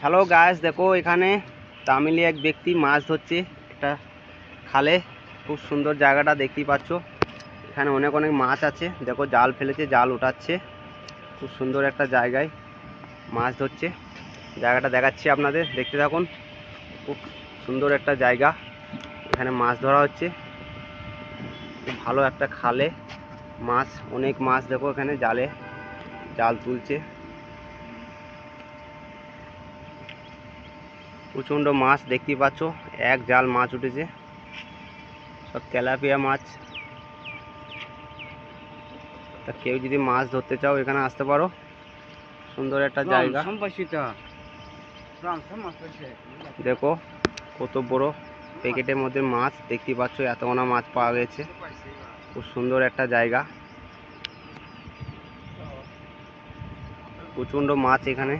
Hello guys, দেখো এখানে তামিলি এক ব্যক্তি মাছ ধরছে একটা খালে। খুব সুন্দর জায়গাটা দেখতেই পাচ্ছ। এখানে অনেক অনেক মাছ আছে। দেখো জাল ফেলেছে, জাল উঠাচ্ছে। খুব সুন্দর একটা জায়গায় মাছ ধরছে। জায়গাটা দেখাচ্ছি আপনাদের, দেখতে থাকুন। খুব সুন্দর একটা জায়গা, এখানে মাছ ধরা হচ্ছে। খুব ভালো একটা খালে মাছ, অনেক মাছ। দেখো এখানে জাল তুলছে। প্রচণ্ড মাছ দেখতেই পাচ্ছ, এক জাল মাছ উঠেছে, সব তেলাপিয়া মাছ। তা কেউ যদি মাছ ধরতে চাও এখানে আসতে পারো, সুন্দর একটা জায়গা। দেখো কত বড় প্যাকেটের মধ্যে মাছ দেখতে পাচ্ছ, এতগুলো মাছ পাওয়া গেছে। খুব সুন্দর একটা জায়গা, প্রচণ্ড মাছ এখানে।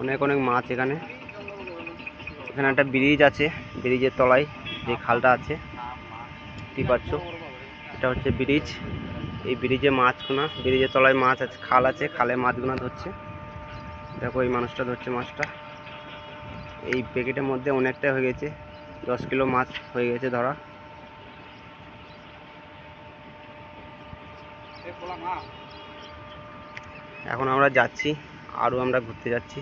অনেক অনেক মাছ এখানে। এখানে একটা ব্রিজ আছে, ব্রিজের তলায় যে খালটা আছে দেখতে পাচ্ছ, এটা হচ্ছে ব্রিজ। এই ব্রিজে মাছগুনা, ব্রিজের তলায় মাছ আছে, খাল আছে, খালে মাছগুনা ধরছে। দেখো এই মানুষটা ধরছে মাছটা। এই প্যাকেটের মধ্যে অনেকটা হয়ে গেছে, 10 কিলো মাছ হয়ে গেছে ধরা। এখন আমরা যাচ্ছি, আরও আমরা ঘুরতে যাচ্ছি।